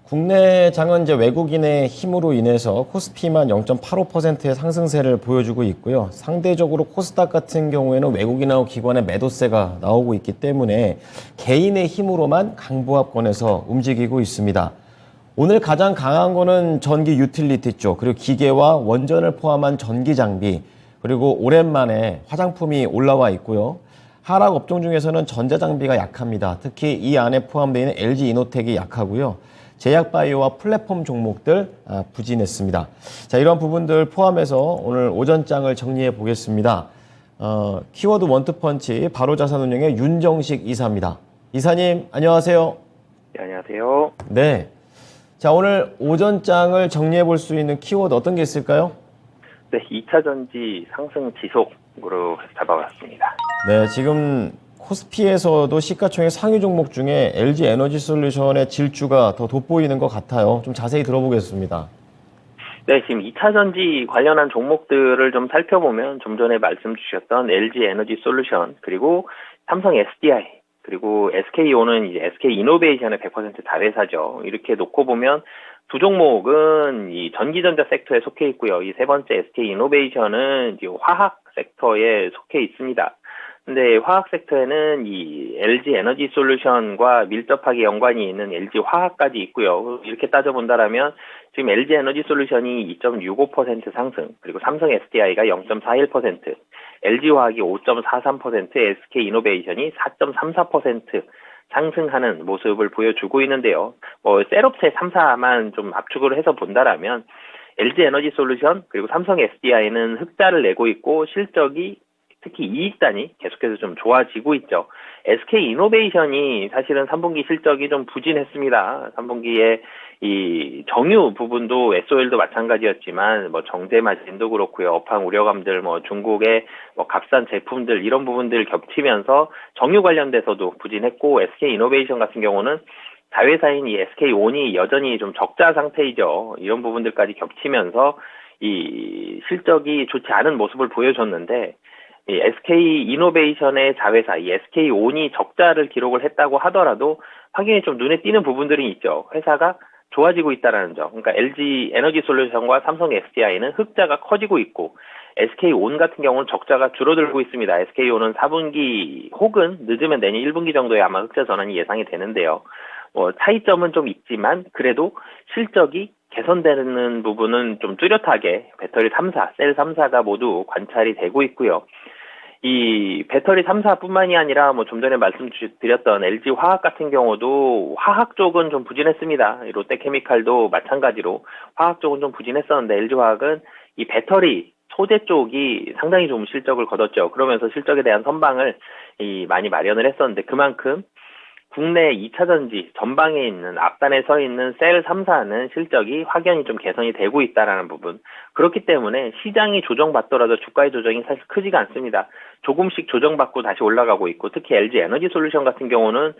국내장은 이제 외국인의 힘으로 인해서 코스피만 0.85%의 상승세를 보여주고 있고요. 상대적으로 코스닥 같은 경우에는 외국인하고 기관의 매도세가 나오고 있기 때문에 개인의 힘으로만 강보합권에서 움직이고 있습니다. 오늘 가장 강한 거는 전기 유틸리티 쪽, 그리고 기계와 원전을 포함한 전기 장비, 그리고 오랜만에 화장품이 올라와 있고요. 하락 업종 중에서는 전자장비가 약합니다. 특히 이 안에 포함되어 있는 LG 이노텍이 약하고요. 제약바이오와 플랫폼 종목들 부진했습니다. 자, 이런 부분들 포함해서 오늘 오전장을 정리해 보겠습니다. 키워드 원투펀치 바로자산운용의 윤정식 이사입니다. 이사님, 안녕하세요. 네, 안녕하세요. 네. 자, 오늘 오전장을 정리해 볼 수 있는 키워드 어떤 게 있을까요? 네, 2차 전지 상승 지속으로 잡아봤습니다. 네, 지금 코스피에서도 시가총액 상위 종목 중에 LG 에너지 솔루션의 질주가 더 돋보이는 것 같아요. 좀 자세히 들어보겠습니다. 네, 지금 2차 전지 관련한 종목들을 좀 살펴보면 좀 전에 말씀 주셨던 LG 에너지 솔루션, 그리고 삼성 SDI, 그리고 SKO는 이제 SK 이노베이션의 100% 다회사죠. 이렇게 놓고 보면 두 종목은 이 전기전자 섹터에 속해 있고요. 이 세 번째 SK 이노베이션은 이제 화학 섹터에 속해 있습니다. 근데 화학 섹터에는 이 LG 에너지 솔루션과 밀접하게 연관이 있는 LG 화학까지 있고요. 이렇게 따져본다라면 지금 LG 에너지 솔루션이 2.65% 상승, 그리고 삼성 SDI가 0.41%, LG 화학이 5.43%, SK 이노베이션이 4.34% 상승하는 모습을 보여주고 있는데요. 셀업체 3사만 좀 압축을 해서 본다라면 LG 에너지 솔루션 그리고 삼성 SDI는 흑자를 내고 있고 실적이 특히 이익단이 계속해서 좀 좋아지고 있죠. SK 이노베이션이 사실은 3분기 실적이 좀 부진했습니다. 3분기에 이 정유 부분도 SOL도 마찬가지였지만 정제 마진도 그렇고요. 업황 우려감들 중국의 값싼 제품들 이런 부분들 겹치면서 정유 관련돼서도 부진했고, SK 이노베이션 같은 경우는 자회사인 이 SK온이 여전히 좀 적자 상태이죠. 이런 부분들까지 겹치면서 이 실적이 좋지 않은 모습을 보여줬는데, 이 SK 이노베이션의 자회사, 이 SK온이 적자를 기록을 했다고 하더라도 확연히 좀 눈에 띄는 부분들이 있죠. 회사가 좋아지고 있다는 점. 그러니까 LG 에너지 솔루션과 삼성 SDI는 흑자가 커지고 있고, SK온 같은 경우는 적자가 줄어들고 있습니다. SK온은 4분기 혹은 늦으면 내년 1분기 정도에 아마 흑자 전환이 예상이 되는데요. 차이점은 좀 있지만 그래도 실적이 개선되는 부분은 좀 뚜렷하게 배터리 3사, 셀 3사가 모두 관찰이 되고 있고요. 이 배터리 3사뿐만이 아니라 좀 전에 말씀드렸던 LG 화학 같은 경우도 화학 쪽은 좀 부진했습니다. 롯데케미칼도 마찬가지로 화학 쪽은 좀 부진했었는데 LG 화학은 이 배터리 소재 쪽이 상당히 좀 실적을 거뒀죠. 그러면서 실적에 대한 선방을 많이 마련을 했었는데, 그만큼 국내 2차 전지 전방에 있는 앞단에 서 있는 셀 3사는 실적이 확연히 좀 개선이 되고 있다라는 부분. 그렇기 때문에 시장이 조정받더라도 주가의 조정이 사실 크지가 않습니다. 조금씩 조정받고 다시 올라가고 있고, 특히 LG 에너지 솔루션 같은 경우는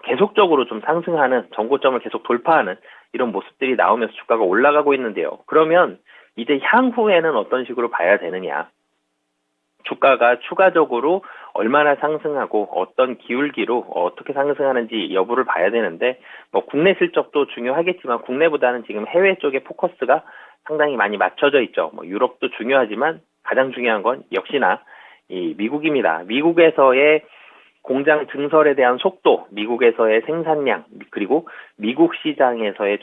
계속적으로 좀 상승하는, 전고점을 계속 돌파하는 이런 모습들이 나오면서 주가가 올라가고 있는데요. 그러면 이제 향후에는 어떤 식으로 봐야 되느냐? 주가가 추가적으로 얼마나 상승하고 어떤 기울기로 어떻게 상승하는지 여부를 봐야 되는데, 국내 실적도 중요하겠지만 국내보다는 지금 해외 쪽에 포커스가 상당히 많이 맞춰져 있죠. 유럽도 중요하지만 가장 중요한 건 역시나 이 미국입니다. 미국에서의 공장 증설에 대한 속도, 미국에서의 생산량, 그리고 미국 시장에서의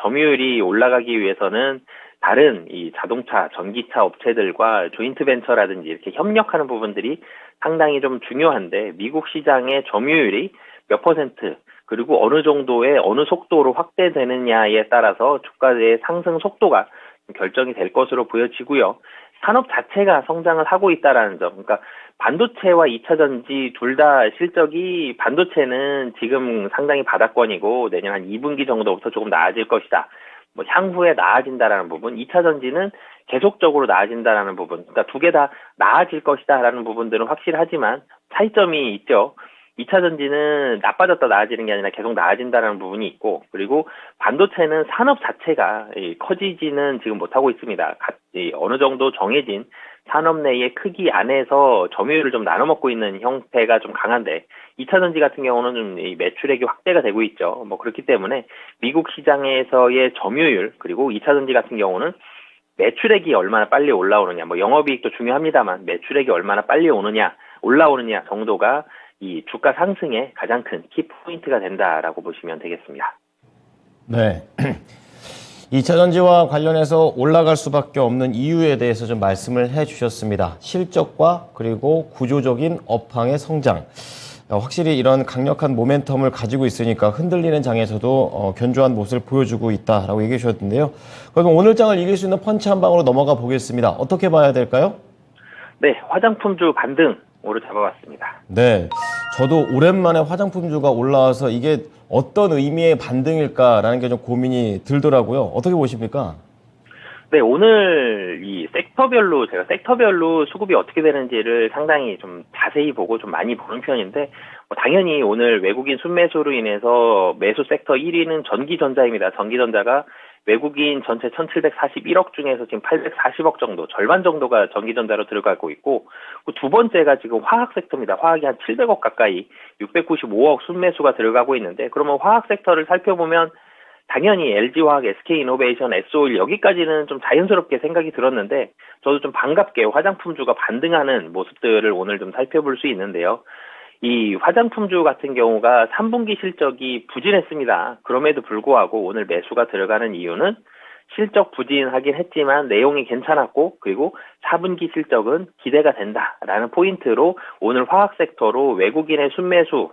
점유율이 올라가기 위해서는 다른 이 자동차, 전기차 업체들과 조인트 벤처라든지 이렇게 협력하는 부분들이 상당히 좀 중요한데, 미국 시장의 점유율이 몇 퍼센트, 그리고 어느 정도의 어느 속도로 확대되느냐에 따라서 주가의 상승 속도가 결정이 될 것으로 보여지고요. 산업 자체가 성장을 하고 있다라는 점. 그러니까 반도체와 2차 전지 둘 다 실적이, 반도체는 지금 상당히 바닥권이고 내년 한 2분기 정도부터 조금 나아질 것이다. 향후에 나아진다라는 부분, 2차 전지는 계속적으로 나아진다라는 부분, 그러니까 두 개 다 나아질 것이다라는 부분들은 확실하지만 차이점이 있죠. 2차 전지는 나빠졌다 나아지는 게 아니라 계속 나아진다는 부분이 있고, 그리고 반도체는 산업 자체가 커지지는 지금 못하고 있습니다. 어느 정도 정해진 산업 내의 크기 안에서 점유율을 좀 나눠 먹고 있는 형태가 좀 강한데, 2차 전지 같은 경우는 좀 이 매출액이 확대가 되고 있죠. 뭐 그렇기 때문에 미국 시장에서의 점유율, 그리고 2차 전지 같은 경우는 매출액이 얼마나 빨리 올라오느냐, 뭐 영업이익도 중요합니다만 매출액이 얼마나 빨리 올라오느냐 정도가 이 주가 상승의 가장 큰 키포인트가 된다라고 보시면 되겠습니다. 네. 2차 전지와 관련해서 올라갈 수밖에 없는 이유에 대해서 좀 말씀을 해주셨습니다. 실적과 그리고 구조적인 업황의 성장. 확실히 이런 강력한 모멘텀을 가지고 있으니까 흔들리는 장에서도 견조한 모습을 보여주고 있다라고 얘기해 주셨는데요. 그럼 오늘 장을 이길 수 있는 펀치 한 방으로 넘어가 보겠습니다. 어떻게 봐야 될까요? 네, 화장품주 반등으로 잡아봤습니다. 네, 저도 오랜만에 화장품주가 올라와서 이게 어떤 의미의 반등일까라는 게 좀 고민이 들더라고요. 어떻게 보십니까? 네, 오늘 제가 섹터별로 수급이 어떻게 되는지를 상당히 좀 자세히 보고 좀 많이 보는 편인데, 당연히 오늘 외국인 순매수로 인해서 매수 sek터 1위는 전기전자입니다. 전기전자가 외국인 전체 1741억 중에서 지금 840억 정도, 절반 정도가 전기전자로 들어가고 있고, 두 번째가 지금 화학 섹터입니다. 화학이 한 700억 가까이 695억 순매수가 들어가고 있는데, 그러면 화학 섹터를 살펴보면 당연히 LG화학, SK이노베이션, S-오일 여기까지는 좀 자연스럽게 생각이 들었는데, 저도 좀 반갑게 화장품주가 반등하는 모습들을 오늘 좀 살펴볼 수 있는데요. 이 화장품주 같은 경우가 3분기 실적이 부진했습니다. 그럼에도 불구하고 오늘 매수가 들어가는 이유는 실적 부진하긴 했지만 내용이 괜찮았고, 그리고 4분기 실적은 기대가 된다라는 포인트로 오늘 화학 섹터로 외국인의 순매수,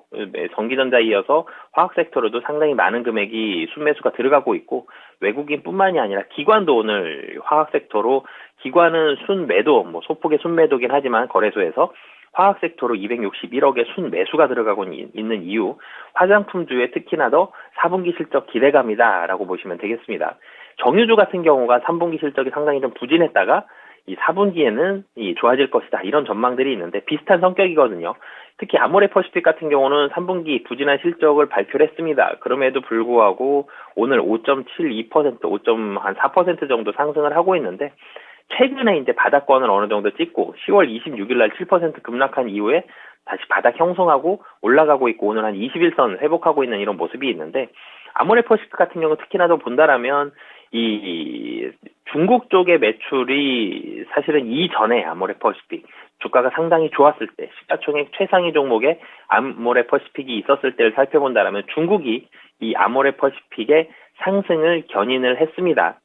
전기전자에 이어서 화학 섹터로도 상당히 많은 금액이 순매수가 들어가고 있고, 외국인뿐만이 아니라 기관도 오늘 화학 섹터로, 기관은 순매도, 뭐 소폭의 순매도긴 하지만 거래소에서 화학 섹터로 261억의 순매수가 들어가고 있는 이유, 화장품주에 특히나 더 4분기 실적 기대감이다라고 보시면 되겠습니다. 정유주 같은 경우가 3분기 실적이 상당히 좀 부진했다가 이 4분기에는 좋아질 것이다, 이런 전망들이 있는데 비슷한 성격이거든요. 특히 아모레퍼시픽 같은 경우는 3분기 부진한 실적을 발표를 했습니다. 그럼에도 불구하고 오늘 5.72%, 5.4% 정도 상승을 하고 있는데, 최근에 이제 바닥권을 어느 정도 찍고 10월 26일 날 7% 급락한 이후에 다시 바닥 형성하고 올라가고 있고, 오늘 한 21선 회복하고 있는 이런 모습이 있는데, 아모레퍼시픽 같은 경우 특히나 더 본다라면 이 중국 쪽의 매출이 사실은 이전에 아모레퍼시픽 주가가 상당히 좋았을 때, 시가총액 최상위 종목에 아모레퍼시픽이 있었을 때를 살펴본다라면 중국이 이 아모레퍼시픽의 상승을 견인을 했습니다.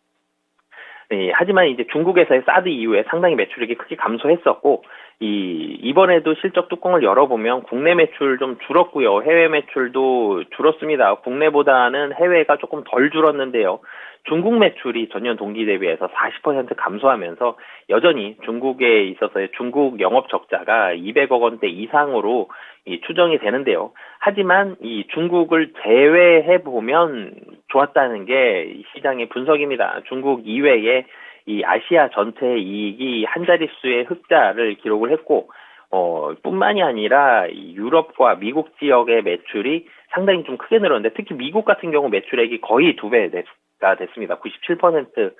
네, 하지만 이제 중국에서의 사드 이후에 상당히 매출액이 크게 감소했었고, 이번에도 실적 뚜껑을 열어보면 국내 매출 좀 줄었고요. 해외 매출도 줄었습니다. 국내보다는 해외가 조금 덜 줄었는데요. 중국 매출이 전년 동기 대비해서 40% 감소하면서 여전히 중국에 있어서의 중국 영업 적자가 200억 원대 이상으로 추정이 되는데요. 하지만 이 중국을 제외해 보면 좋았다는 게 시장의 분석입니다. 중국 이외에 이 아시아 전체 이익이 한 자릿수의 흑자를 기록을 했고, 뿐만이 아니라 이 유럽과 미국 지역의 매출이 상당히 좀 크게 늘었는데, 특히 미국 같은 경우 매출액이 거의 2배가 됐습니다. 97%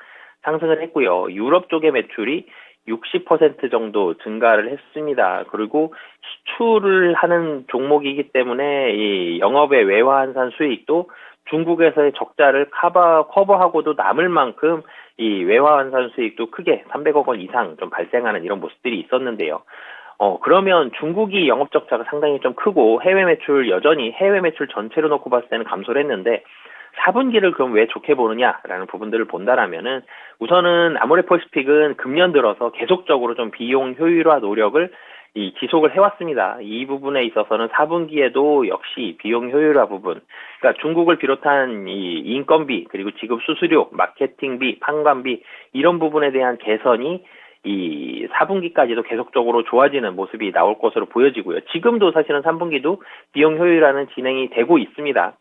상승을 했고요. 유럽 쪽의 매출이 60% 정도 증가를 했습니다. 그리고 수출을 하는 종목이기 때문에 이 영업의 외화 환산 수익도 중국에서의 적자를 커버하고도 남을 만큼 이 외화 환산 수익도 크게 300억 원 이상 좀 발생하는 이런 모습들이 있었는데요. 그러면 중국이 영업 적자가 상당히 좀 크고 여전히 해외 매출 전체로 놓고 봤을 때는 감소를 했는데, 4분기를 그럼 왜 좋게 보느냐라는 부분들을 본다라면은, 우선은 아모레퍼시픽은 금년 들어서 계속적으로 좀 비용 효율화 노력을 지속을 해왔습니다. 이 부분에 있어서는 4분기에도 역시 비용 효율화 부분, 그러니까 중국을 비롯한 이 인건비, 그리고 지급 수수료, 마케팅비, 판관비, 이런 부분에 대한 개선이 이 4분기까지도 계속적으로 좋아지는 모습이 나올 것으로 보여지고요. 지금도 사실은 3분기도 비용 효율화는 진행이 되고 있습니다.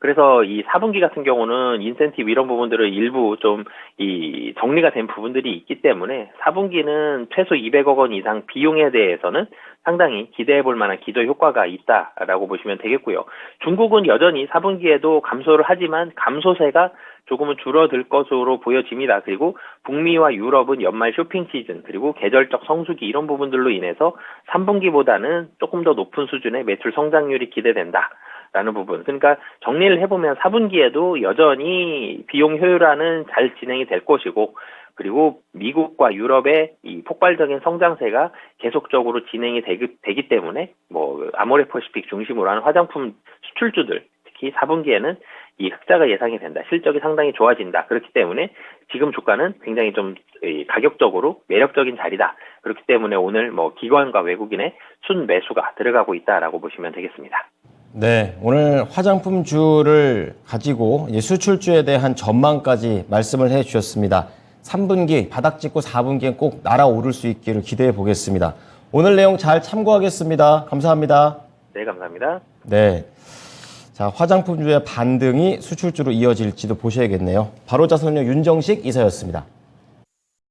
그래서 이 4분기 같은 경우는 인센티브 이런 부분들을 일부 좀 이 정리가 된 부분들이 있기 때문에 4분기는 최소 200억 원 이상 비용에 대해서는 상당히 기대해 볼 만한 기저 효과가 있다라고 보시면 되겠고요. 중국은 여전히 4분기에도 감소를 하지만 감소세가 조금은 줄어들 것으로 보여집니다. 그리고 북미와 유럽은 연말 쇼핑 시즌 그리고 계절적 성수기 이런 부분들로 인해서 3분기보다는 조금 더 높은 수준의 매출 성장률이 기대된다. 라는 부분. 그러니까 정리를 해보면 4분기에도 여전히 비용 효율화는 잘 진행이 될 것이고 그리고 미국과 유럽의 이 폭발적인 성장세가 계속적으로 진행이 되기 때문에 뭐 아모레퍼시픽 중심으로 하는 화장품 수출주들 특히 4분기에는 이 흑자가 예상이 된다. 실적이 상당히 좋아진다. 그렇기 때문에 지금 주가는 굉장히 좀 가격적으로 매력적인 자리다. 그렇기 때문에 오늘 뭐 기관과 외국인의 순매수가 들어가고 있다라고 보시면 되겠습니다. 네, 오늘 화장품주를 가지고 이제 수출주에 대한 전망까지 말씀을 해 주셨습니다. 3분기 바닥 찍고 4분기엔 꼭 날아오를 수 있기를 기대해 보겠습니다. 오늘 내용 잘 참고하겠습니다. 감사합니다. 네, 감사합니다. 네. 자, 화장품주의 반등이 수출주로 이어질지도 보셔야겠네요. 바로자선료 윤정식 이사였습니다.